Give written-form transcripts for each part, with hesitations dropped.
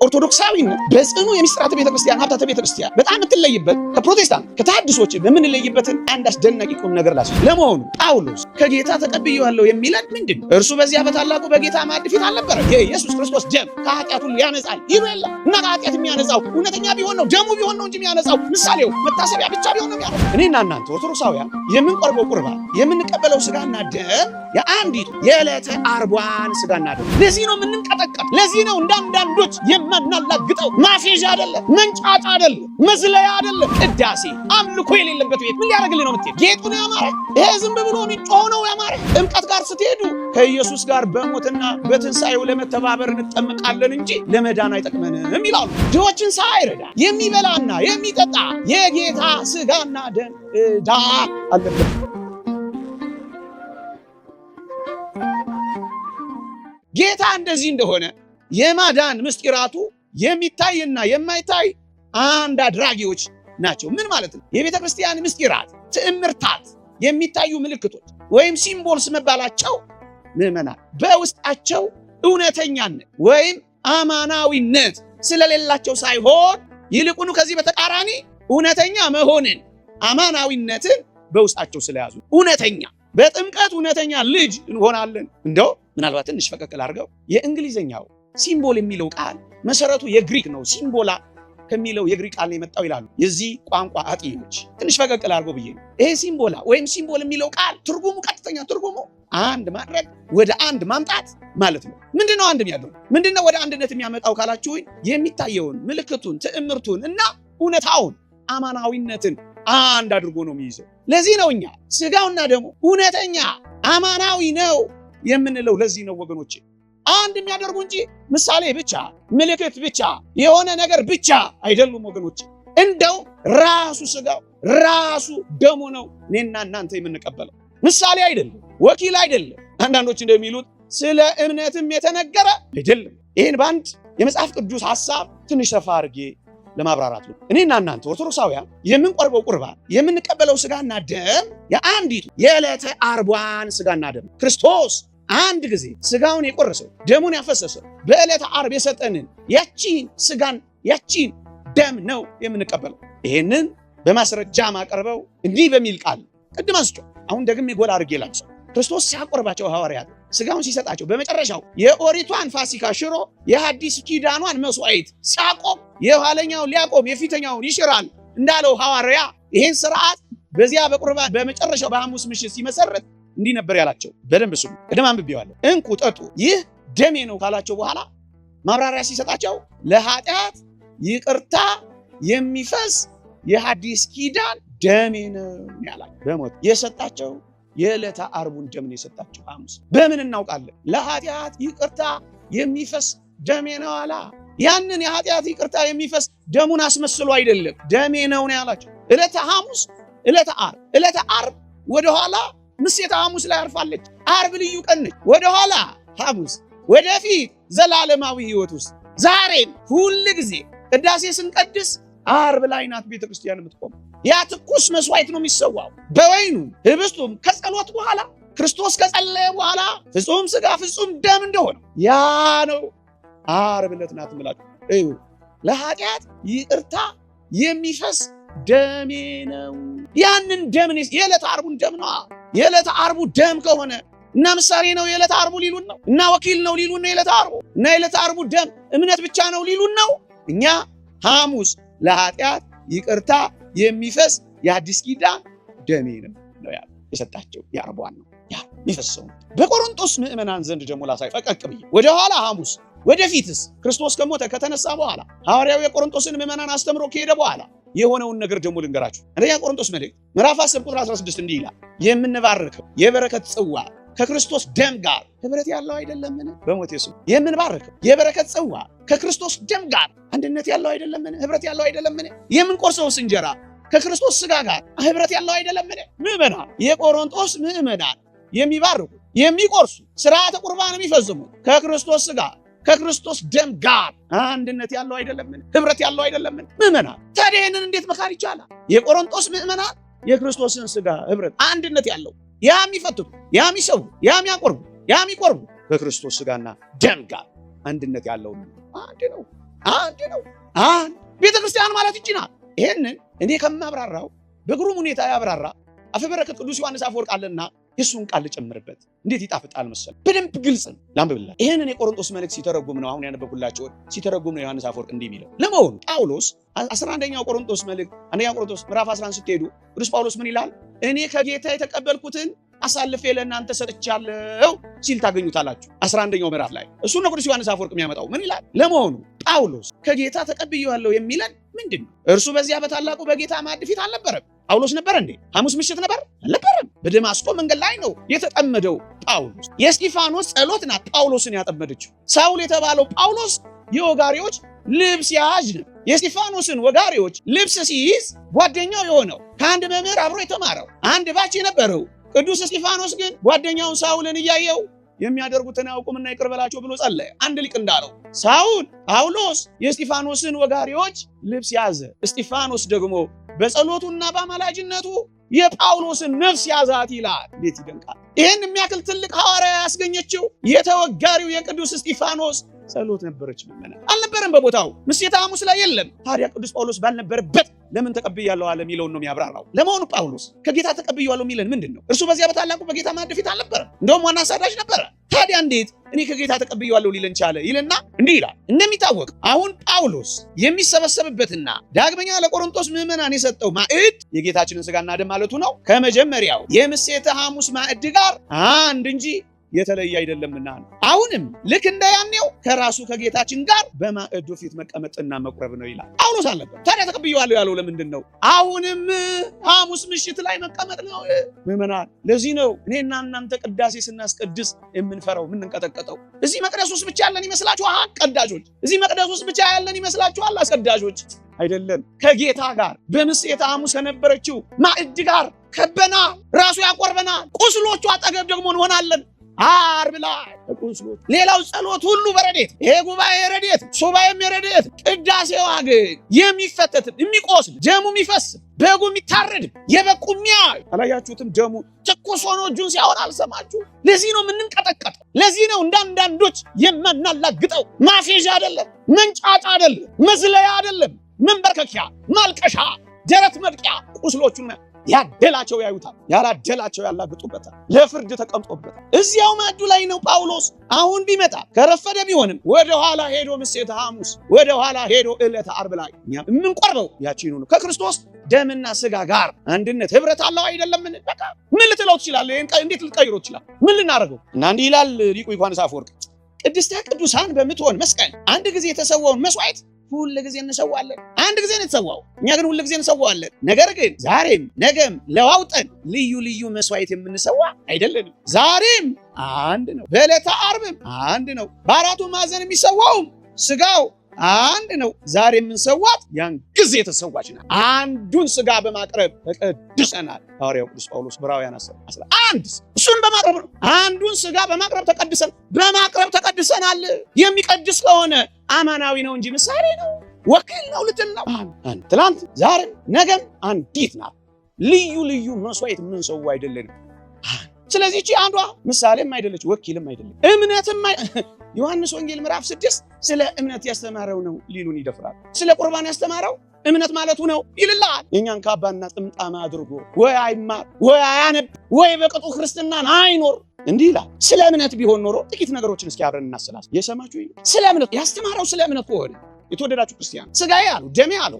ኦርቶዶክሳዊነት በጽኑ የምስጢራተ ቤተክርስቲያን ሀብታተ ቤተክርስቲያን በጣም የምትለይበት ከፕሮቴስታንት ከተሐድሶች በምንለይበትን አንድ አስደናቂ ቁም ነገር ላስ ለመሆኑ ጳውሎስ ከጌታ ተቀብዬዋለሁ የሚለን ምንድን ነው? እርሱ በዚያ በታላቁ በጌታ ማዕድ ፊት አልነበረ የኢየሱስ ክርስቶስ ደም ከኃጢአት ሁሉ ያነጻል ይሉ የለ እና ከኃጢአት የሚያነጻው እውነተኛ ቢሆን ነው ደሙ ቢሆን ነው እንጂ የሚያነጻው ምሳሌው መታሰቢያ ብቻ ቢሆን ነው የሚያነጻው። እኔና እናንተ ኦርቶዶክሳውያን የምንቆርበው ቁርባን የምንቀበለው ስጋና ደም የአንዲቱ የዕለተ ዓርቧን ስጋና ደም። ለዚህ ነው የምንንቀጠቀጥ። ለዚህ ነው እንዳንዳንዶች የማናላግጠው። ማፌዣ አይደለም፣ መንጫጫ አይደለም፣ መዝለያ አይደለም። ቅዳሴ አምልኮ የሌለበት ቤት ምን ሊያደርግልህ ነው የምትሄድ? ጌጡ ነው ያማረ። ይሄ ዝም ብሎ የሚጮህ ነው ያማረ። ጥምቀት ጋር ስትሄዱ ከኢየሱስ ጋር በሞትና በትንሣኤው ለመተባበር እንጠመቃለን እንጂ ለመዳን አይጠቅመንም ይላሉ። ድሆችን ሳይረዳ የሚበላና የሚጠጣ የጌታ ስጋና ደም ዕዳ አለበት። ጌታ እንደዚህ እንደሆነ የማዳን ምስጢራቱ የሚታይና የማይታይ አንድ አድራጊዎች ናቸው። ምን ማለት ነው? የቤተ ክርስቲያን ምስጢራት ትዕምርታት፣ የሚታዩ ምልክቶች ወይም ሲምቦልስ መባላቸው ምዕመናን በውስጣቸው እውነተኛነት ወይም አማናዊነት ስለሌላቸው ሳይሆን ይልቁኑ ከዚህ በተቃራኒ እውነተኛ መሆንን አማናዊነትን በውስጣቸው ስለያዙ እውነተኛ በጥምቀት እውነተኛ ልጅ እንሆናለን። እንደው ምናልባት ትንሽ ፈቀቅል አድርገው የእንግሊዘኛው ሲምቦል የሚለው ቃል መሰረቱ የግሪክ ነው። ሲምቦላ ከሚለው የግሪክ ቃል ነው የመጣው ይላሉ የዚህ ቋንቋ አጥኚዎች። ትንሽ ፈቀቅል አድርገው ብዬ ነው። ይሄ ሲምቦላ ወይም ሲምቦል የሚለው ቃል ትርጉሙ ቀጥተኛ ትርጉሙ አንድ ማድረግ ወደ አንድ ማምጣት ማለት ነው። ምንድነው አንድ የሚያደርገው? ምንድነው ወደ አንድነት የሚያመጣው ካላችሁኝ የሚታየውን ምልክቱን ትዕምርቱን እና እውነታውን አማናዊነትን አንድ አድርጎ ነው የሚይዘው። ለዚህ ነው እኛ ስጋውና ደግሞ እውነተኛ አማናዊ ነው የምንለው። ለዚህ ነው ወገኖቼ አንድ የሚያደርጉ እንጂ ምሳሌ ብቻ ምልክት ብቻ የሆነ ነገር ብቻ አይደሉም ወገኖቼ። እንደው ራሱ ስጋው ራሱ ደሙ ነው እኔና እናንተ የምንቀበለው። ምሳሌ አይደለም፣ ወኪል አይደለም። አንዳንዶች እንደሚሉት ስለ እምነትም የተነገረ አይደለም። ይህን በአንድ የመጽሐፍ ቅዱስ ሐሳብ ትንሽ ሰፋ አድርጌ ለማብራራት ነው። እኔና እናንተ ኦርቶዶክሳውያን የምንቆርበው ቁርባን የምንቀበለው ስጋና ደም የአንዲቱ የዕለተ ዓርቧን ስጋና ደም ክርስቶስ አንድ ጊዜ ስጋውን የቆረሰው ደሙን ያፈሰሰው በዕለተ ዓርብ የሰጠንን ያቺን ስጋን ያቺን ደም ነው የምንቀበለው። ይሄንን በማስረጃ ማቀርበው እንዲህ በሚል ቃል ቅድም አንስቼው አሁን ደግሜ ጎላ አድርጌ ላንሳው። ክርስቶስ ሲያቆርባቸው ሐዋርያት ስጋውን ሲሰጣቸው በመጨረሻው የኦሪቷን ፋሲካ ሽሮ የሐዲስ ኪዳኗን መስዋዕት ሲያቆም የኋለኛውን ሊያቆም የፊተኛውን ይሽራል እንዳለው ሐዋርያ ይሄን ስርዓት በዚያ በቁርባን በመጨረሻው በሐሙስ ምሽት ሲመሰረት እንዲህ ነበር ያላቸው። በደንብ ስሙ። ቅድም አንብቤዋለሁ። እንኩ ጠጡ፣ ይህ ደሜ ነው ካላቸው በኋላ ማብራሪያ ሲሰጣቸው ለኃጢአት ይቅርታ የሚፈስ የሐዲስ ኪዳን ደሜ ነው ያላቸው። በሞት የሰጣቸው የዕለተ ዓርቡን ደም ነው የሰጣቸው። ሐሙስ በምን እናውቃለን? ለኃጢአት ይቅርታ የሚፈስ ደሜ ነው አላ። ያንን የኃጢአት ይቅርታ የሚፈስ ደሙን አስመስሎ አይደለም፣ ደሜ ነው ያላቸው። ዕለተ ሐሙስ ዕለተ ዓርብ ዕለተ ዓርብ ወደኋላ ምሴተ ሐሙስ ላይ አርፋለች። ዓርብ ልዩ ቀን ነች። ወደኋላ ሐሙስ፣ ወደፊት ዘላለማዊ ሕይወት ውስጥ ዛሬም ሁል ጊዜ ቅዳሴ ስንቀድስ ዓርብ ላይ ናት ቤተክርስቲያን የምትቆም። ያ ትኩስ መስዋዕት ነው የሚሰዋው። በወይኑ ህብስቱም ከጸሎት በኋላ ክርስቶስ ከጸለየ በኋላ ፍጹም ስጋ ፍጹም ደም እንደሆነ ያ ነው ዓርብ ዕለት ናት እምላችሁ። እዩ ለኃጢአት ይቅርታ የሚፈስ ደሜ ነው። ያንን ደም የዕለተ ዓርቡን ደም ነው። የዕለተ ዓርቡ ደም ከሆነ እና ምሳሌ ነው የዕለተ ዓርቡ ሊሉን ነው እና ወኪል ነው ሊሉን ነው የዕለተ ዓርቡ እና የዕለተ ዓርቡ ደም እምነት ብቻ ነው ሊሉን ነው። እኛ ሐሙስ ለኃጢአት ይቅርታ የሚፈስ የአዲስ ኪዳን ደሜ ነው ያለው። የሰጣቸው የዓርቧን ነው ያ የሚፈሰው። በቆሮንቶስ ምዕመናን ዘንድ ደግሞ ላሳይ ፈቀቅ ብዬ ወደኋላ ሐሙስ ወደፊትስ ክርስቶስ ከሞተ ከተነሳ በኋላ ሐዋርያው የቆሮንቶስን ምዕመናን አስተምሮ ከሄደ በኋላ የሆነውን ነገር ደግሞ ልንገራችሁ። አንደኛ ቆሮንቶስ መልእክት ምዕራፍ 10 ቁጥር 16 እንዲህ ይላል፣ የምንባርከው የበረከት ጽዋ ከክርስቶስ ደም ጋር ህብረት ያለው አይደለምን? በሞት የሱ የምንባርከው የበረከት ጽዋ ከክርስቶስ ደም ጋር አንድነት ያለው አይደለምን? ህብረት ያለው አይደለምን? የምንቆርሰውስ እንጀራ ከክርስቶስ ስጋ ጋር ህብረት ያለው አይደለምን? ምዕመናን የቆሮንቶስ ምዕመናን የሚባርኩ የሚቆርሱ ስርዓተ ቁርባን የሚፈጽሙ ከክርስቶስ ስጋ ከክርስቶስ ደም ጋር አንድነት ያለው አይደለምን? ህብረት ያለው አይደለምን? ምዕመናን ታዲያ ይህንን እንዴት መካድ ይቻላል? የቆሮንቶስ ምዕመናን የክርስቶስን ስጋ ህብረት አንድነት ያለው የሚፈትቱ የሚሰው የሚያቆርቡ ከክርስቶስ ስጋና ደም ጋር አንድነት ያለው አንድ ነው። አንድ ነው። ቤተክርስቲያን ማለት ይቺ ናት። ይሄንን እኔ ከማብራራው በግሩም ሁኔታ ያብራራ አፈ በረከት ቅዱስ ዮሐንስ አፈወርቅ አለና የሱን ቃል ልጨምርበት። እንዴት ይጣፍጣል መሰል! በደንብ ግልጽ ነው። ላንብብላችሁ። ይሄንን የቆሮንቶስ መልእክት ሲተረጉም ነው አሁን ያነበብኩላችሁ ሲተረጉም ነው ዮሐንስ አፈወርቅ እንዲህ የሚለው። ለመሆኑ ጳውሎስ 11ኛው ቆሮንቶስ መልእክት 1ኛ ቆሮንቶስ ምዕራፍ 11 ስትሄዱ ቅዱስ ጳውሎስ ምን ይላል? እኔ ከጌታ የተቀበልኩትን አሳልፌ ለእናንተ ሰጥቻለሁ ሲል ታገኙታላችሁ 11ኛው ምዕራፍ ላይ። እሱ ነው ቅዱስ ዮሐንስ አፈወርቅ የሚያመጣው። ምን ይላል? ለመሆኑ ጳውሎስ ከጌታ ተቀብያለሁ የሚለን ምንድን ነው? እርሱ በዚያ በታላቁ በጌታ ማዕድ ፊት አልነበረም። ጳውሎስ ነበር እንዴ? ሐሙስ ምሽት ነበር? አልነበረም። በደማስቆ መንገድ ላይ ነው የተጠመደው ጳውሎስ። የእስጢፋኖስ ጸሎት ናት ጳውሎስን ያጠመደችው። ሳውል የተባለው ጳውሎስ የወጋሪዎች ልብስ ያዥ ነው። የእስጢፋኖስን ወጋሪዎች ልብስ ሲይዝ ጓደኛው የሆነው ከአንድ መምህር አብሮ የተማረው አንድ ባች የነበረው ቅዱስ እስጢፋኖስ ግን ጓደኛውን ሳውልን እያየው የሚያደርጉትን አያውቁምና ይቅር በላቸው ብሎ ጸለየ። አንድ ሊቅ እንዳለው ሳውል ጳውሎስ የእስጢፋኖስን ወጋሪዎች ልብስ ያዘ፣ እስጢፋኖስ ደግሞ በጸሎቱና በአማላጅነቱ የጳውሎስን ነፍስ ያዛት ይላል። እንዴት ይደንቃል! ይህን የሚያክል ትልቅ ሐዋርያ ያስገኘችው የተወጋሪው የቅዱስ እስጢፋኖስ ጸሎት ነበረች። ምመና አልነበረም በቦታው ምሴተ ሐሙስ ላይ የለም። ታዲያ ቅዱስ ጳውሎስ ባልነበረበት ለምን ተቀብያለሁ አለ የሚለውን ነው የሚያብራራው። ለመሆኑ ጳውሎስ ከጌታ ተቀብያለሁ የሚለን ምንድን ነው? እርሱ በዚያ በታላቁ በጌታ ማዕድ ፊት አልነበረም፣ እንደውም ዋና አሳዳጅ ነበረ። ታዲያ እንዴት እኔ ከጌታ ተቀብያለሁ ሊለን ቻለ? ይልና እንዲህ ይላል። እንደሚታወቅ አሁን ጳውሎስ የሚሰበሰብበትና ዳግመኛ ለቆሮንቶስ ምዕመናን የሰጠው ማዕድ የጌታችንን ሥጋና ደም ማለቱ ነው ከመጀመሪያው የምሴተ ሐሙስ ማዕድ ጋር አንድ እንጂ የተለየ አይደለምና ነው። አሁንም ልክ እንደያኔው ከራሱ ከጌታችን ጋር በማዕዱ ፊት መቀመጥና መቁረብ ነው ይላል። ጳውሎስ አለበት። ታዲያ ተቀብያለሁ ያለው ለምንድን ነው? አሁንም ሐሙስ ምሽት ላይ መቀመጥ ነው ምዕመናን። ለዚህ ነው እኔና እናንተ ቅዳሴ ስናስቀድስ የምንፈራው የምንንቀጠቀጠው። እዚህ መቅደስ ውስጥ ብቻ ያለን ይመስላችኋል ቀዳጆች? እዚህ መቅደስ ውስጥ ብቻ ያለን ይመስላችኋል አስቀዳጆች? አይደለም። ከጌታ ጋር በምሴተ ሐሙስ ከነበረችው ማዕድ ጋር ከበና ራሱ ያቆርበናል። ቁስሎቹ አጠገብ ደግሞ እንሆናለን። ዓርብ ላይ ቁስሎች፣ ሌላው ጸሎት ሁሉ በረድኤት፣ ይሄ ጉባኤ ረድኤት፣ ሱባኤም የረድኤት፣ ቅዳሴዋ ግን የሚፈተት የሚቆስል ደሙ የሚፈስ በጉ የሚታረድ የበቁ የሚያይ አላያችሁትም? ደሙ ትኩስ ሆኖ እጁን ሲያወጣ አልሰማችሁ? ለዚህ ነው የምንንቀጠቀጠው። ለዚህ ነው እንዳንዳንዶች የምናላግጠው። ማፌዣ አይደለም፣ መንጫጫ አይደለም፣ መዝለያ አይደለም፣ መንበርከኪያ፣ ማልቀሻ፣ ደረት መድቂያ። ቁስሎቹን ያደላቸው ያዩታል፣ ያላደላቸው ያላግጡበታል። ለፍርድ ተቀምጦበታል። እዚያው ማዕዱ ላይ ነው ጳውሎስ አሁን ቢመጣ ከረፈደ ቢሆንም ወደ ኋላ ሄዶ ምሴተ ሐሙስ፣ ወደ ኋላ ሄዶ ዕለተ ዓርብ ላይ እኛም የምንቆርበው ያቺኑ ነው። ከክርስቶስ ደምና ሥጋ ጋር አንድነት ህብረት አለው አይደለምን? በቃ ምን ልትለው ትችላለህ? እንዴት ልትቀይሮ ትችላለህ? ምን ልናደርገው? እና እንዲህ ይላል ሊቁ ዮሐንስ አፈወርቅ፣ ቅድስተ ቅዱሳን በምትሆን መስቀል አንድ ጊዜ የተሰዋውን መስዋዕት ሁል ጊዜ እንሰዋለን። አንድ ጊዜ ነው የተሰዋው፣ እኛ ግን ሁል ጊዜ እንሰዋለን። ነገር ግን ዛሬም ነገም ለዋውጠን ልዩ ልዩ መስዋዕት የምንሰዋ አይደለንም። ዛሬም አንድ ነው፣ በዕለተ ዓርብም አንድ ነው፣ በአራቱ ማዕዘን የሚሰዋውም ሥጋው አንድ ነው። ዛሬ የምንሰዋት ያን ጊዜ የተሰዋች ናት። አንዱን ሥጋ በማቅረብ ተቀድሰናል። ሐዋርያው ቅዱስ ጳውሎስ ዕብራውያን 11 እሱን በማቅረብ ነው። አንዱን ሥጋ በማቅረብ ተቀድሰናል። የሚቀድስ ከሆነ አማናዊ ነው እንጂ ምሳሌ ነው ወኪል ነው ልትል ነው። ትላንት ዛሬም ነገም አንዲት ናት። ልዩ ልዩ መስዋዕት የምንሰዋ አይደለንም። ስለዚህ እቺ አንዷ ምሳሌም አይደለች፣ ወኪልም አይደለች፣ እምነትም ዮሐንስ ወንጌል ምዕራፍ 6 ስለ እምነት ያስተማረው ነው ሊሉን ይደፍራል። ስለ ቁርባን ያስተማረው እምነት ማለቱ ነው ይልላል። የኛን ካባና ጥምጣም አድርጎ ወይ አይማር ወይ አያነብ ወይ በቅጡ ክርስትናን አይኖር እንዲህ ይላል። ስለ እምነት ቢሆን ኖሮ ጥቂት ነገሮችን እስኪ አብረን እናሰላስል። የሰማችሁ ስለ እምነት ያስተማረው ስለ እምነት ከሆነ የተወደዳችሁ ክርስቲያን ሥጋዬ አሉ ደሜ አሉ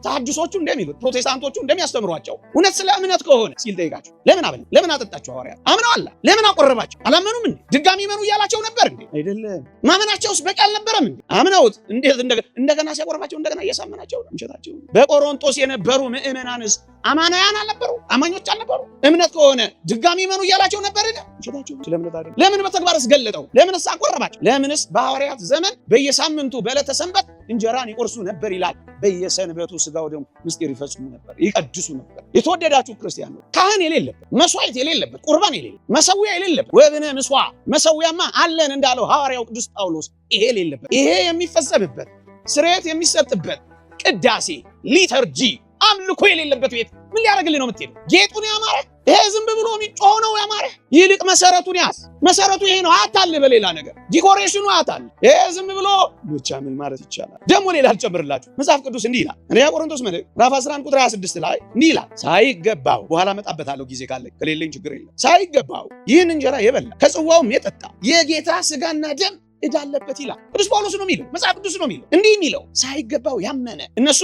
ተሐድሶቹ እንደሚሉት ፕሮቴስታንቶቹ እንደሚያስተምሯቸው እውነት ስለ እምነት ከሆነ ሲል ጠይቃቸው፣ ለምን አበለ? ለምን አጠጣቸው? ሐዋርያት አምነዋል፣ ለምን አቆረባቸው? አላመኑም እንዴ? ድጋሚ መኑ እያላቸው ነበር እንዴ? አይደለም። ማመናቸውስ በቂ አልነበረም እንዴ? አምነውት እንዴት እንደገና ሲያቆረባቸው እንደገና እየሳመናቸው ነው እንቸታቸው። በቆሮንቶስ የነበሩ ምዕመናንስ አማናያን አልነበሩ? አማኞች አልነበሩ? እምነት ከሆነ ድጋሚ መኑ እያላቸው ነበር እንዴ? እንቸታቸው። ስለ እምነት አይደለም። ለምን በተግባርስ ገለጠው? ለምንስ አቆረባቸው? ለምንስ በሐዋርያት ዘመን በየሳምንቱ በዕለተ ሰንበት እንጀራን ይቆርሱ ነበር ይላል። በየሰንበቱ ሥጋው ደሙ ምስጢር ይፈጽሙ ነበር፣ ይቀድሱ ነበር። የተወደዳችሁ ክርስቲያን ነው። ካህን የሌለበት፣ መስዋዕት የሌለበት፣ ቁርባን የሌለበት፣ መሰዊያ የሌለበት ወብነ ምስዋ መሰዊያማ አለን እንዳለው ሐዋርያው ቅዱስ ጳውሎስ ይሄ የሌለበት፣ ይሄ የሚፈጸምበት ስርየት የሚሰጥበት ቅዳሴ ሊተርጂ አምልኮ የሌለበት ቤት ምን ሊያደርግልህ ነው የምትሄደው? ጌጡን ያማረ ይሄ ዝም ብሎ የሚጮህ ነው ያማረ። ይልቅ መሰረቱን ያዝ። መሰረቱ ይሄ ነው። አታል በሌላ ነገር ዲኮሬሽኑ አታል። ይሄ ዝም ብሎ ብቻ ምን ማለት ይቻላል? ደግሞ ሌላ አልጨምርላችሁ። መጽሐፍ ቅዱስ እንዲህ ይላል። ቆሮንቶስ መልእክት ምዕራፍ 11 ቁጥር 26 ላይ እንዲህ ይላል፣ ሳይገባው በኋላ መጣበታለሁ ጊዜ ካለኝ፣ ከሌለኝ ችግር የለም። ሳይገባው ይህን እንጀራ የበላ ከጽዋውም የጠጣ የጌታ ስጋና ደም ዕዳ አለበት ይላል። ቅዱስ ጳውሎስ ነው የሚለው፣ መጽሐፍ ቅዱስ ነው የሚለው። እንዲህ የሚለው ሳይገባው ያመነ፣ እነሱ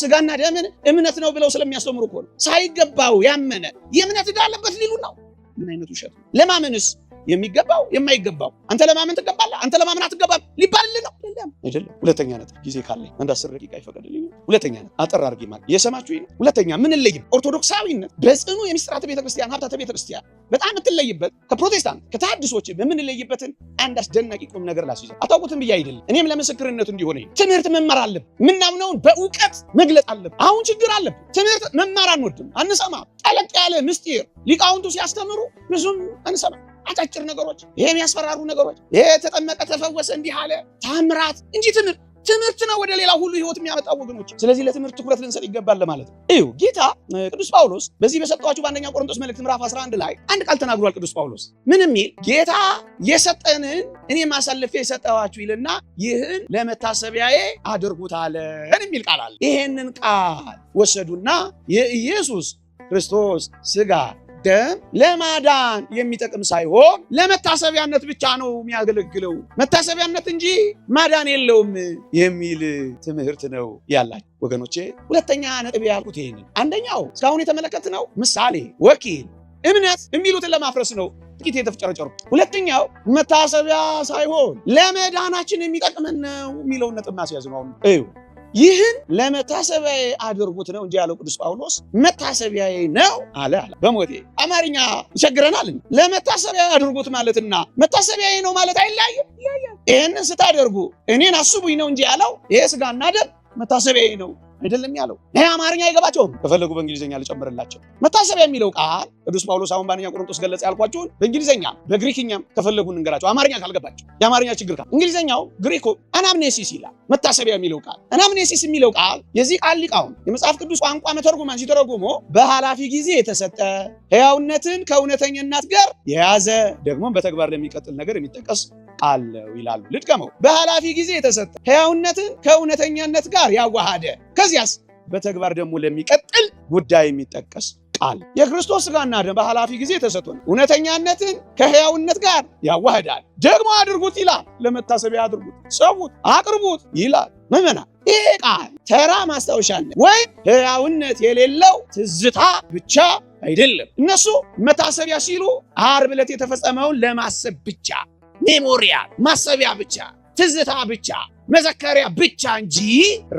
ስጋና ደምን እምነት ነው ብለው ስለሚያስተምሩ እኮ ነው። ሳይገባው ያመነ የእምነት ዕዳ አለበት ሊሉ ነው። ምን አይነቱ ውሸት ነው! ለማመንስ የሚገባው የማይገባው፣ አንተ ለማመን ትገባለህ፣ አንተ ለማመን አትገባም ሊባልልህ ነው አይደለም? ሁለተኛ ነጥብ ጊዜ ካለኝ አንድ 10 ደቂቃ ይፈቀድልኝ። ሁለተኛ ነጥብ አጠር አድርጌ ማለት የሰማችሁ ይሄ። ሁለተኛ ምን ለይም ኦርቶዶክሳዊነት በጽኑ የምስጢራተ ቤተክርስቲያን ሀብታተ ቤተክርስቲያን በጣም የምትለይበት ከፕሮቴስታንት ከተሐድሶች የምንለይበትን አንድ አስደናቂ ቁም ነገር ላስይዘ አታውቁትም ብዬ አይደለም። እኔም ለምስክርነት እንዲሆነ ትምህርት መማር አለብን። ምናምነውን በእውቀት መግለጥ አለብን። አሁን ችግር አለብን። ትምህርት መማር አንወድም፣ አንሰማም። ጠለቅ ያለ ምስጢር ሊቃውንቱ ሲያስተምሩ ብዙም አንሰማም። አጫጭር ነገሮች፣ ይሄ የሚያስፈራሩ ነገሮች፣ ይሄ ተጠመቀ ተፈወሰ እንዲህ አለ ታምራት እንጂ ትምህርት ነው ወደ ሌላ ሁሉ ህይወት የሚያመጣው ወገኖች። ስለዚህ ለትምህርት ትኩረት ልንሰጥ ይገባል ማለት ነው። እዩ ጌታ ቅዱስ ጳውሎስ በዚህ በሰጠኋችሁ በአንደኛ ቆሮንቶስ መልእክት ምዕራፍ 11 ላይ አንድ ቃል ተናግሯል። ቅዱስ ጳውሎስ ምን የሚል ጌታ የሰጠንን እኔ ማሳልፌ የሰጠኋችሁ ይልና ይህን ለመታሰቢያዬ አድርጉት አለን የሚል ቃል አለ። ይሄንን ቃል ወሰዱና የኢየሱስ ክርስቶስ ስጋ ደም ለማዳን የሚጠቅም ሳይሆን ለመታሰቢያነት ብቻ ነው የሚያገለግለው፣ መታሰቢያነት እንጂ ማዳን የለውም የሚል ትምህርት ነው ያላቸው ወገኖቼ። ሁለተኛ ነጥብ ያልኩት ይሄንን፣ አንደኛው እስካሁን የተመለከትነው ምሳሌ፣ ወኪል፣ እምነት የሚሉትን ለማፍረስ ነው ጥቂት የተፍጨረጨሩ። ሁለተኛው መታሰቢያ ሳይሆን ለመዳናችን የሚጠቅመን ነው የሚለውን ነጥብ ማስያዝ ነው። እዩ ይህን ለመታሰቢያዬ አድርጉት ነው እንጂ ያለው ቅዱስ ጳውሎስ መታሰቢያዬ ነው አለ። በሞቴ አማርኛ ይቸግረናል። ለመታሰቢያ አድርጉት ማለትና መታሰቢያዬ ነው ማለት አይለያይም። ይህንን ስታደርጉ እኔን አስቡኝ ነው እንጂ ያለው ይሄ ስጋና ደም መታሰቢያዬ ነው አይደለም ያለው። ይሄ አማርኛ አይገባቸውም። ከፈለጉ በእንግሊዝኛ ልጨምርላቸው። መታሰቢያ የሚለው ቃል ቅዱስ ጳውሎስ አሁን በአንደኛ ቆሮንቶስ ገለጸ ያልኳችሁን በእንግሊዝኛ በግሪክኛም ከፈለጉ እንገራቸው። አማርኛ ካልገባቸው የአማርኛ ችግር ካለ እንግሊዝኛው ግሪኩ አናምኔሲስ ይላል። መታሰቢያ የሚለው ቃል አናምኔሲስ የሚለው ቃል የዚህ ቃል ሊቃውን የመጽሐፍ ቅዱስ ቋንቋ መተርጉማን ሲተረጉሞ በኃላፊ ጊዜ የተሰጠ ሕያውነትን ከእውነተኛነት ጋር የያዘ ደግሞም በተግባር ለሚቀጥል ነገር የሚጠቀስ አለው ይላሉ። ልድገመው። በኃላፊ ጊዜ የተሰጠ ሕያውነትን ከእውነተኛነት ጋር ያዋሃደ ከዚያስ በተግባር ደግሞ ለሚቀጥል ጉዳይ የሚጠቀስ ቃል። የክርስቶስ ስጋና ደም በኃላፊ ጊዜ ተሰጥቶ እውነተኛነትን ከሕያውነት ጋር ያዋህዳል። ደግሞ አድርጉት ይላል። ለመታሰቢያ አድርጉት፣ ሰውት፣ አቅርቡት ይላል። ምዕመናን ይሄ ቃል ተራ ማስታወሻነት ወይም ሕያውነት የሌለው ትዝታ ብቻ አይደለም። እነሱ መታሰቢያ ሲሉ ዓርብ ዕለት የተፈጸመውን ለማሰብ ብቻ፣ ሜሞሪያል ማሰቢያ ብቻ፣ ትዝታ ብቻ፣ መዘከሪያ ብቻ እንጂ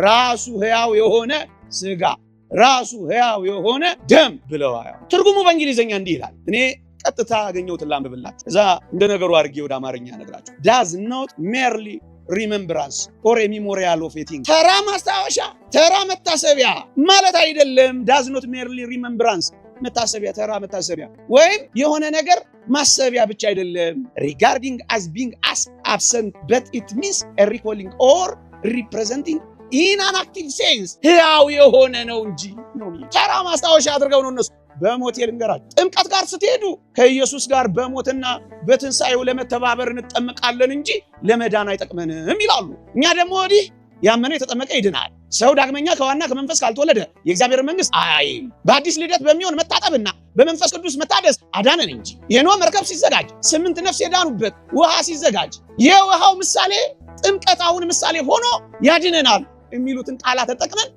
ራሱ ሕያው የሆነ ስጋ ራሱ ሕያው የሆነ ደም ብለው ትርጉሙ በእንግሊዝኛ እንዲህ ይላል። እኔ ቀጥታ አገኘሁትን ላንብብላችሁ፣ እዛ እንደ ነገሩ አድርጌ ወደ አማርኛ ነግራችሁ። ዳዝ ኖት ሜርሊ ሪመምብራንስ ኦር ሜሞሪያል ኦፍ ኤ ቲንግ፣ ተራ ማስታወሻ ተራ መታሰቢያ ማለት አይደለም። ዳዝ ኖት ሜርሊ ሪመምብራንስ መታሰቢያ ተራ መታሰቢያ ወይም የሆነ ነገር ማሰቢያ ብቻ አይደለም። ሪጋርዲንግ አስ ቢንግ አስ አብሰንት በት ኢት ሚንስ ሪኮሊንግ ኦር ሪፕሬዘንቲንግ ኢን አን አክቲቭ ሴንስ ሕያው የሆነ ነው እንጂ ነው። ተራ ማስታወሻ አድርገው ነው እነሱ። በሞት ልንገራችሁ፣ ጥምቀት ጋር ስትሄዱ ከኢየሱስ ጋር በሞትና በትንሣኤው ለመተባበር እንጠመቃለን እንጂ ለመዳን አይጠቅመንም ይላሉ። እኛ ደግሞ ወዲህ ያመነ የተጠመቀ ይድናል። ሰው ዳግመኛ ከዋና ከመንፈስ ካልተወለደ የእግዚአብሔር መንግሥት አያይም። በአዲስ ልደት በሚሆን መታጠብና በመንፈስ ቅዱስ መታደስ አዳነን እንጂ። የኖህ መርከብ ሲዘጋጅ 8 ነፍስ የዳኑበት ውሃ ሲዘጋጅ የውሃው ምሳሌ ጥምቀት አሁን ምሳሌ ሆኖ ያድነናል የሚሉትን ቃላት ተጠቅመን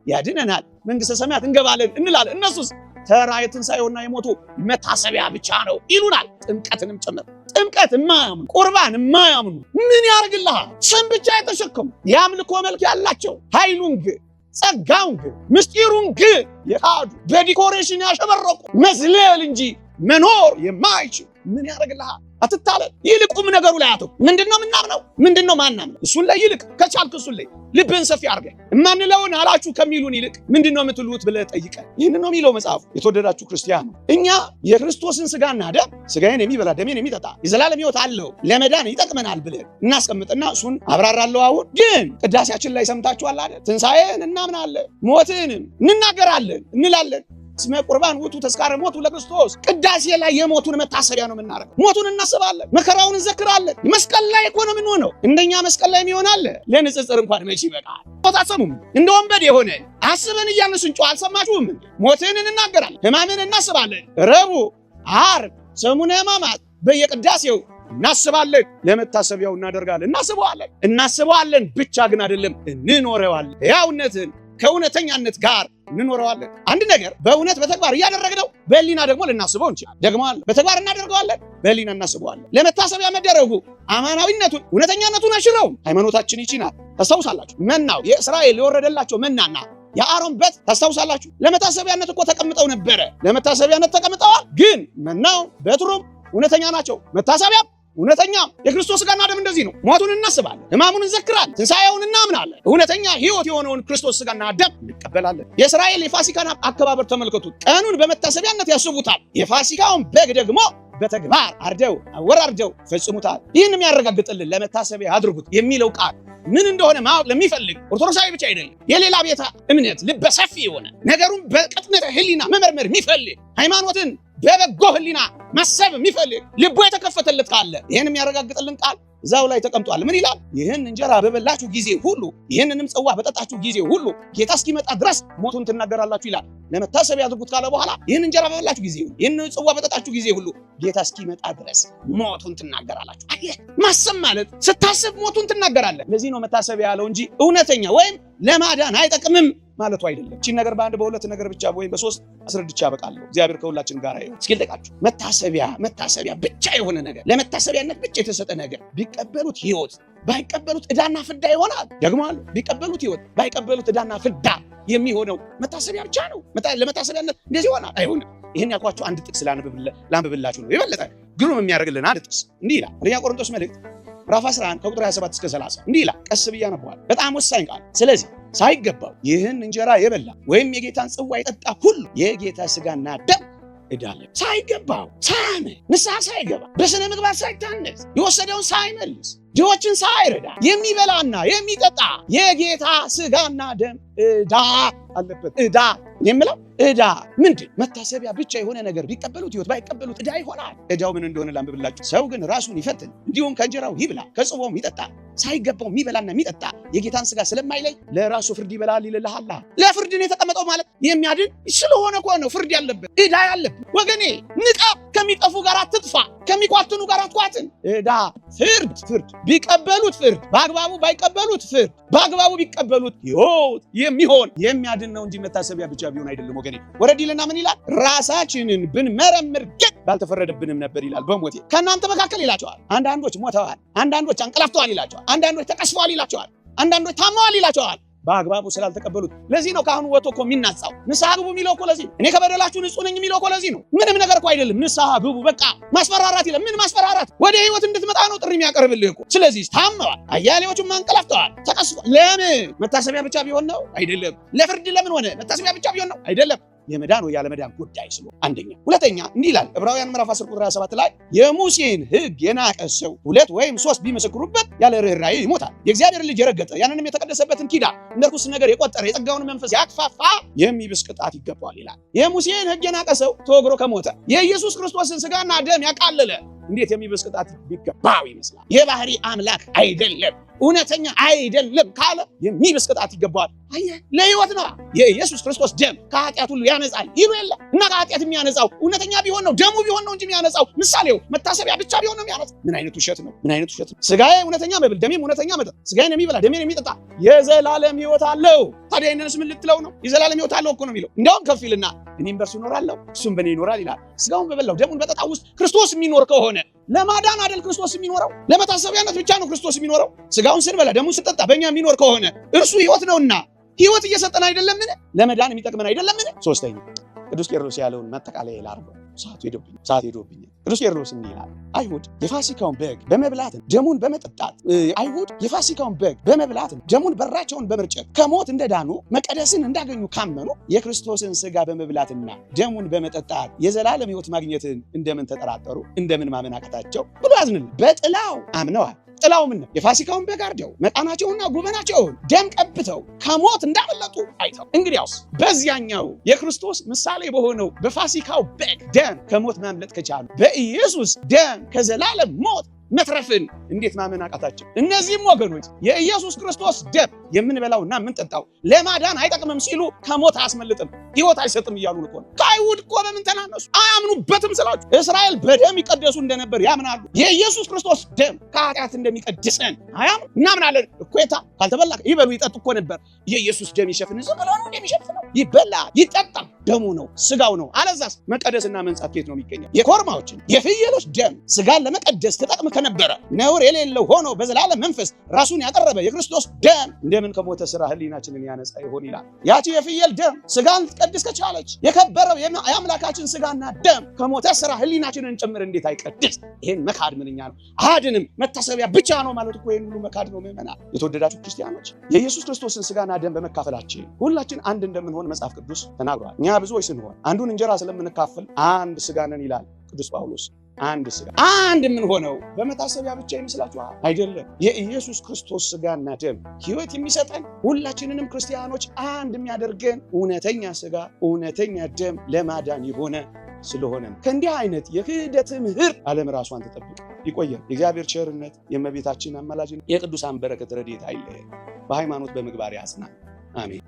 ያድነናል፣ መንግሥተ ሰማያት እንገባለን እንላለን። እነሱስ ተራ የትንሣኤውና የሞቱ መታሰቢያ ብቻ ነው ይሉናል። ጥምቀትንም ጭምር። ጥምቀት የማያምኑ ቁርባን የማያምኑ ምን ያደርግልሃል? ስም ብቻ የተሸከሙ የአምልኮ መልክ ያላቸው ኃይሉን ግን ጸጋውን ግን ምስጢሩን ግን የካዱ በዲኮሬሽን ያሸበረቁ መዝለል እንጂ መኖር የማይችል ምን ያደርግልሃል? አትታለል። ይልቅ ቁም ነገሩ ላይ አተው። ምንድነው የምናምነው? ምንድነው ማናምነው? እሱን ላይ ይልቅ ከቻልክ እሱን ላይ ልብህን ሰፊ አድርገህ እማንለውን አላችሁ ከሚሉን ይልቅ ምንድነው የምትሉት ብለህ ጠይቀህ። ይህን ነው የሚለው መጽሐፉ። የተወደዳችሁ ክርስቲያን ነው፣ እኛ የክርስቶስን ስጋና ደም ስጋዬን የሚበላ ደሜን የሚጠጣ የዘላለም ሕይወት አለው ለመዳን ይጠቅመናል ብለን እናስቀምጥና እሱን አብራራለሁ። አሁን ግን ቅዳሴያችን ላይ ሰምታችኋል አይደል? ትንሣኤን እናምናለን፣ ሞትንም እንናገራለን እንላለን። እስመ ቁርባን ውእቱ ተስካረ ሞቱ ለክርስቶስ። ቅዳሴ ላይ የሞቱን መታሰቢያ ነው የምናደርገው። ሞቱን እናስባለን፣ መከራውን እንዘክራለን። መስቀል ላይ እኮ ነው የምንሆነው። እንደኛ መስቀል ላይ ይሆናል። ለንጽጽር እንኳን መቼ ይበቃል። ሞት አትሰሙም? እንደ ወንበዴ የሆነ አስበን እያልን ስንጮህ አልሰማችሁም? ሞትን እንናገራለን፣ ሕማምን እናስባለን። ረቡዕ፣ ዓርብ፣ ሰሙነ ሕማማት በየቅዳሴው እናስባለን፣ ለመታሰቢያው እናደርጋለን። እናስበዋለን ብቻ ግን አይደለም፣ እንኖረዋለን። ሕያውነትን ከእውነተኛነት ጋር እንኖረዋለን። አንድ ነገር በእውነት በተግባር እያደረግነው በህሊና ደግሞ ልናስበው እንችላለን። ደግሞአለን በተግባር እናደርገዋለን፣ በህሊና እናስበዋለን። ለመታሰቢያ መደረጉ አማናዊነቱን እውነተኛነቱን አይሽረውም። ሃይማኖታችን ይቺ ናት። ታስታውሳላችሁ? መናው የእስራኤል የወረደላቸው መናና የአሮን በት ታስታውሳላችሁ? ለመታሰቢያነት እኮ ተቀምጠው ነበረ። ለመታሰቢያነት ተቀምጠዋል፣ ግን መናው በትሩም እውነተኛ ናቸው። መታሰቢያም እውነተኛም የክርስቶስ ሥጋና ደም እንደዚህ ነው። ሞቱን እናስባለን፣ ሕማሙን እንዘክራለን፣ ትንሣኤውን እናምናለን። እውነተኛ ሕይወት የሆነውን ክርስቶስ ሥጋና ደም እንቀበላለን። የእስራኤል የፋሲካን አከባበር ተመልከቱት። ቀኑን በመታሰቢያነት ያስቡታል። የፋሲካውን በግ ደግሞ በተግባር አርደው አወራርደው ፈጽሙታል። ይህን የሚያረጋግጥልን ለመታሰቢያ አድርጉት የሚለው ቃል ምን እንደሆነ ማወቅ ለሚፈልግ ኦርቶዶክሳዊ ብቻ አይደለም፣ የሌላ ቤተ እምነት ልበ ሰፊ የሆነ ነገሩን በቅጥነተ ሕሊና መመርመር የሚፈልግ ሃይማኖትን በበጎ ሕሊና ማሰብ የሚፈልግ ልቦ የተከፈተለት ካለ ይህን የሚያረጋግጥልን ቃል እዛው ላይ ተቀምጧል። ምን ይላል? ይህን እንጀራ በበላችሁ ጊዜ ሁሉ ይህንንም ጽዋ በጠጣችሁ ጊዜ ሁሉ ጌታ እስኪመጣ ድረስ ሞቱን ትናገራላችሁ ይላል። ለመታሰቢያ አድርጉት ካለ በኋላ ይህን እንጀራ በበላችሁ ጊዜ ሁሉ ይህን ጽዋ በጠጣችሁ ጊዜ ሁሉ ጌታ እስኪመጣ ድረስ ሞቱን ትናገራላችሁ። አየህ፣ ማሰብ ማለት ስታስብ ሞቱን ትናገራለህ። ለዚህ ነው መታሰቢያ ያለው እንጂ እውነተኛ ወይም ለማዳን አይጠቅምም ማለቱ አይደለም። እቺን ነገር በአንድ በሁለት ነገር ብቻ ወይም በሶስት አስረድቼ አበቃለሁ። እግዚአብሔር ከሁላችን ጋር ይሁን። እስኪ ልጠቃችሁ። መታሰቢያ ብቻ የሆነ ነገር፣ ለመታሰቢያነት ብቻ የተሰጠ ነገር ቢቀበሉት ሕይወት፣ ባይቀበሉት ዕዳና ፍዳ ይሆናል። ደግሞአለሁ፣ ቢቀበሉት ሕይወት፣ ባይቀበሉት ዕዳና ፍዳ የሚሆነው መታሰቢያ ብቻ ነው። ለመታሰቢያነት እንደዚህ ይሆናል አይሆንም። ይህን ያልኳችሁ አንድ ጥቅስ ላንብብላችሁ ነው። የበለጠ ግሩም የሚያደርግልን አንድ ጥቅስ እንዲህ ይላል። አንደኛ ቆሮንቶስ መልእክት ምዕራፍ 11 ከቁጥር 27 እስከ 30 እንዲህ ይላል። ቀስ ብዬ አነበዋለሁ። በጣም ወሳኝ ቃል። ስለዚህ ሳይገባው ይህን እንጀራ የበላ ወይም የጌታን ጽዋ የጠጣ ሁሉ የጌታ ሥጋና ደም ዕዳ አለበት። ሳይገባው ሳያምን ንስሐ ሳይገባ በስነ ምግባር ሳይታነጽ የወሰደውን ሳይመልስ ድሆችን ሳይረዳ የሚበላና የሚጠጣ የጌታ ሥጋና ደም ዕዳ አለበት። ዕዳ የምለው ዕዳ ምንድን? መታሰቢያ ብቻ የሆነ ነገር ቢቀበሉት ሕይወት፣ ባይቀበሉት ዕዳ ይሆናል። ዕዳው ምን እንደሆነ ላንብብላችሁ። ሰው ግን ራሱን ይፈትን፣ እንዲሁም ከእንጀራው ይብላ ከጽዋውም ይጠጣ። ሳይገባው የሚበላና የሚጠጣ የጌታን ሥጋ ስለማይለይ ለራሱ ፍርድ ይበላል ይልልሃል። ለፍርድ ነው የተቀመጠው ማለት የሚያድን ስለሆነ እኮ ነው ፍርድ ያለበት፣ ዕዳ ያለበት። ወገኔ ንቃ፣ ከሚጠፉ ጋር አትጥፋ፣ ከሚኳትኑ ጋር አትኳትን። ዕዳ ፍርድ፣ ቢቀበሉት ፍርድ፣ በአግባቡ ባይቀበሉት ፍርድ፣ በአግባቡ ቢቀበሉት ሕይወት የሚሆን የሚያድን ነው እንጂ መታሰቢያ ብቻ ቢሆን አይደለም። ወገኔ ወረድ ይልና ምን ይላል? ራሳችንን ብንመረምር ግን ባልተፈረደብንም ነበር ይላል። በሞቴ ከእናንተ መካከል ይላቸዋል፣ አንዳንዶች ሞተዋል፣ አንዳንዶች አንቀላፍተዋል ይላቸዋል፣ አንዳንዶች ተቀስፈዋል ይላቸዋል፣ አንዳንዶች ታመዋል ይላቸዋል። በአግባቡ ስላልተቀበሉት። ለዚህ ነው ካህኑ ወጥቶ እኮ የሚናጻው። ንስሐ ግቡ የሚለው እኮ ለዚህ ነው። እኔ ከበደላችሁ ንጹሕ ነኝ የሚለው እኮ ለዚህ ነው። ምንም ነገር እኮ አይደለም። ንስሐ ግቡ በቃ። ማስፈራራት ይላል። ምን ማስፈራራት? ወደ ሕይወት እንድትመጣ ነው ጥሪ የሚያቀርብልህ እኮ። ስለዚህ ታመዋል፣ አያሌዎቹም አንቀላፍተዋል፣ ተቀስፈዋል። ለምን? መታሰቢያ ብቻ ቢሆን ነው አይደለም። ለፍርድ ለምን ሆነ? መታሰቢያ ብቻ ቢሆን ነው አይደለም። የመዳን ወይ ያለመዳን ጉዳይ ስለሆነ አንደኛ። ሁለተኛ እንዲህ ይላል ዕብራውያን ምዕራፍ 10 ቁጥር 27 ላይ የሙሴን ሕግ የናቀ ሰው 2 ወይም 3 ቢመሰክሩበት ያለ ርኅራኄ ይሞታል። የእግዚአብሔር ልጅ የረገጠ ያንንም የተቀደሰበትን ኪዳን እንደ ርኩስ ነገር የቆጠረ የጸጋውን መንፈስ ያክፋፋ የሚብስ ቅጣት ይገባዋል ይላል። የሙሴን ሕግ የናቀ ሰው ተወግሮ ከሞተ የኢየሱስ ክርስቶስን ሥጋና ደም ያቃለለ እንዴት የሚብስ ቅጣት ቢገባው ይመስላል? የባህሪ አምላክ አይደለም፣ እውነተኛ አይደለም ካለ የሚብስ ቅጣት ይገባዋል። አየህ፣ ለሕይወት ነው። የኢየሱስ ክርስቶስ ደም ከኃጢአት ሁሉ ያነጻል ይሉ የለ እና ከኃጢአት የሚያነጻው እውነተኛ ቢሆን ነው፣ ደሙ ቢሆን ነው እንጂ የሚያነጻው ምሳሌው መታሰቢያ ብቻ ቢሆን ነው የሚያነጻው። ምን አይነት ውሸት ነው? ምን አይነት ውሸት ነው? ሥጋዬ እውነተኛ መብል ደሜም እውነተኛ መጠጥ፣ ሥጋዬን የሚበላ ደሜን የሚጠጣ የዘላለም ሕይወት አለው። ታዲያ ይህንንስ ምን ልትለው ነው? የዘላለም ሕይወት አለው እኮ ነው የሚለው። እንዲያውም ከፍ ይልና እኔም በእርሱ እኖራለሁ እሱም በእኔ ይኖራል ይላል። ሥጋውን በበላው ደሙን በጠጣው ውስጥ ክርስቶስ የሚኖር ከሆነ ለማዳን አይደል ክርስቶስ የሚኖረው? ለመታሰቢያነት ብቻ ነው ክርስቶስ የሚኖረው? ሥጋውን ስንበላ ደሙን ስንጠጣ በእኛ የሚኖር ከሆነ እርሱ ሕይወት ነውና ሕይወት እየሰጠን አይደለምን? ለመዳን የሚጠቅመን አይደለምን? ሶስተኛ ቅዱስ ቄርሎስ ያለውን ማጠቃለያ ላድርገው። ሰዓት ሄዶብኛል። ቅዱስ ቄርሎስ እንዲህ ይላል፣ አይሁድ የፋሲካውን በግ በመብላት ደሙን በመጠጣት ደሙን በራቸውን በመርጨት ከሞት እንደዳኑ መቀደስን እንዳገኙ ካመኑ የክርስቶስን ሥጋ በመብላትና ደሙን በመጠጣት የዘላለም ሕይወት ማግኘትን እንደምን ተጠራጠሩ? እንደምን ማመን አቃታቸው ብሎ ያዝንል። በጥላው አምነዋል፣ ጥላው ምን ነው? የፋሲካውን በግ አርደው መቃናቸውና ጉበናቸውን ደም ቀብተው ከሞት እንዳመለጡ አይተው፣ እንግዲያውስ በዚያኛው የክርስቶስ ምሳሌ በሆነው በፋሲካው በግ ደም ከሞት ማምለጥ ከቻሉ በኢየሱስ ደም ከዘላለም ሞት መትረፍን እንዴት ማመን አቃታቸው? እነዚህም ወገኖች የኢየሱስ ክርስቶስ ደም የምንበላውና የምንጠጣው ለማዳን አይጠቅምም ሲሉ ከሞት አያስመልጥም፣ ሕይወት አይሰጥም እያሉ እኮ ነው። ከአይሁድ እኮ በምን ተናነሱ? አያምኑበትም ስላችሁ። እስራኤል በደም ይቀደሱ እንደነበር ያምናሉ። የኢየሱስ ክርስቶስ ደም ከኃጢአት እንደሚቀድሰን አያምኑ። እናምናለን። እኮታ ካልተበላ ይበሉ ይጠጡ እኮ ነበር። የኢየሱስ ደም ይሸፍን ዝም ብሎ ነው እንደሚሸፍነው? ይበላ ይጠጣ፣ ደሙ ነው ስጋው ነው። አለዛስ መቀደስና መንጻት ከየት ነው የሚገኘው? የኮርማዎችን የፍየሎች ደም ስጋን ለመቀደስ ተጠቅም ከነበረ ነውር የሌለው ሆኖ በዘላለም መንፈስ ራሱን ያቀረበ የክርስቶስ ደም እንደምን ከሞተ ስራ ህሊናችንን ያነጻ ይሆን ይላል። ያቺ የፍየል ደም ስጋን ልትቀድስ ከቻለች የከበረው የአምላካችን ስጋና ደም ከሞተ ስራ ህሊናችንን ጭምር እንዴት አይቀድስ? ይሄን መካድ ምንኛ ነው? አድንም መታሰቢያ ብቻ ነው ማለት እኮ ይሄን ሁሉ መካድ ነው። ምዕመናን፣ የተወደዳችሁ ክርስቲያኖች፣ የኢየሱስ ክርስቶስን ስጋና ደም በመካፈላችን ሁላችን አንድ እንደምንሆን መጽሐፍ ቅዱስ ተናግሯል። እኛ ብዙዎች ስንሆን አንዱን እንጀራ ስለምንካፈል አንድ ስጋ ነን ይላል ቅዱስ ጳውሎስ። አንድ ስጋ አንድ የምንሆነው በመታሰቢያ ብቻ ይመስላችኋል? አይደለም። የኢየሱስ ክርስቶስ ስጋና ደም ህይወት የሚሰጠን ሁላችንንም ክርስቲያኖች አንድ የሚያደርገን እውነተኛ ስጋ እውነተኛ ደም ለማዳን የሆነ ስለሆነ ከእንዲህ አይነት የክህደት ትምህርት ዓለም ራሷን ተጠብቅ ይቆያል። የእግዚአብሔር ቸርነት የእመቤታችን አማላጅነት የቅዱሳን በረከት ረድኤት አይለየን። በሃይማኖት በምግባር ያጽናን። አሜን።